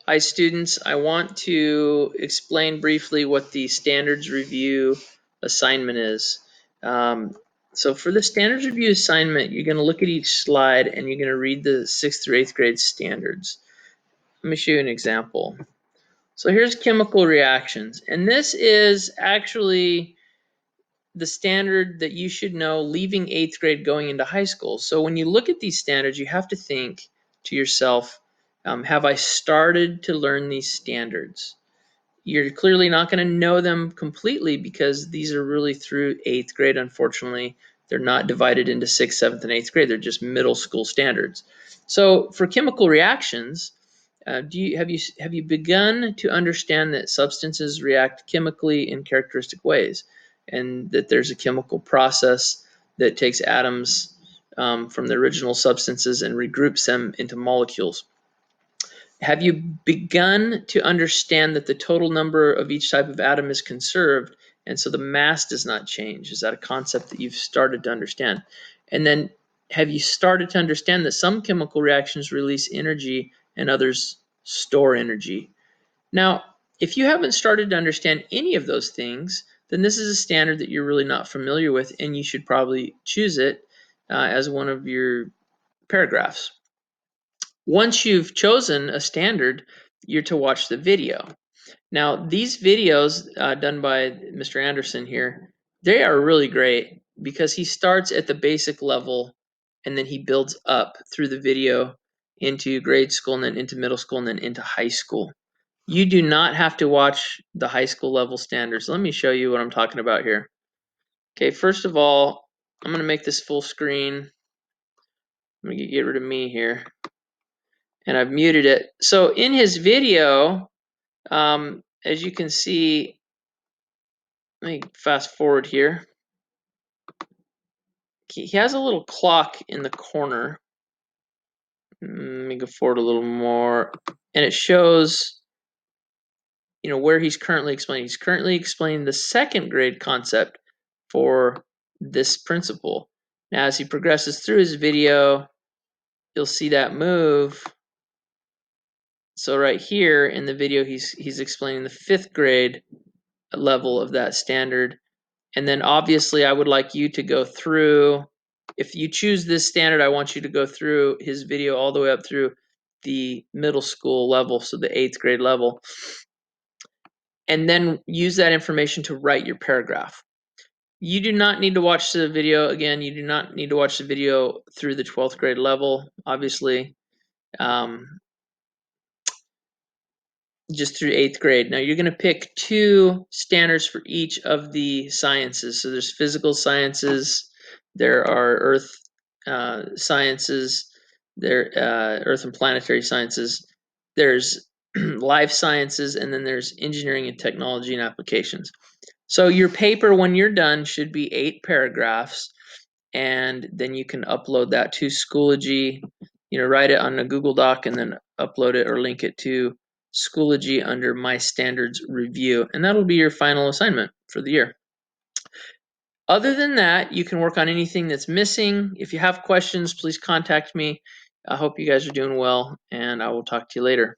Hi students, I want to explain briefly what the standards review assignment is. So for the standards review assignment, you're going to look at each slide and you're going to read the 6th through 8th grade standards. Let me show you an example. So here's chemical reactions, and this is actually the standard that you should know leaving 8th grade going into high school. So when you look at these standards, you have to think to yourself, have I started to learn these standards? You're clearly not going to know them completely because these are really through 8th grade. Unfortunately, they're not divided into 6th, 7th, and 8th grade. They're just middle school standards. So for chemical reactions, have you begun to understand that substances react chemically in characteristic ways, and that there's a chemical process that takes atoms from the original substances and regroups them into molecules? Have you begun to understand that the total number of each type of atom is conserved, and so the mass does not change? Is that a concept that you've started to understand? And then have you started to understand that some chemical reactions release energy and others store energy? Now, if you haven't started to understand any of those things, then this is a standard that you're really not familiar with, and you should probably choose it as one of your paragraphs. Once you've chosen a standard, you're to watch the video. Now, these videos done by Mr. Anderson here, they are really great because he starts at the basic level and then he builds up through the video into grade school and then into middle school and then into high school. You do not have to watch the high school level standards. Let me show you what I'm talking about here. Okay, first of all, I'm going to make this full screen. Let me get rid of me here. And I've muted it. So in his video, as you can see, let me fast forward here. He has a little clock in the corner. Let me go forward a little more, and it shows, where he's currently explaining. He's currently explaining the 2nd grade concept for this principle. Now, as he progresses through his video, you'll see that move. So right here in the video, he's explaining the 5th grade level of that standard. And then obviously I would like you to go through, if you choose this standard, I want you to go through his video all the way up through the middle school level, so the 8th grade level, and then use that information to write your paragraph. You do not need to watch the video again. You do not need to watch the video through the 12th grade level, obviously. Just through 8th grade. Now you're going to pick 2 standards for each of the sciences. So there's physical sciences, there are earth sciences, there earth and planetary sciences, there's life sciences, and then there's engineering and technology and applications. So your paper, when you're done, should be 8 paragraphs, and then you can upload that to Schoology. Write it on a Google Doc and then upload it or link it to Schoology under My Standards Review, and that'll be your final assignment for the year. Other than that, you can work on anything that's missing. If you have questions, please contact me. I hope you guys are doing well, and I will talk to you later.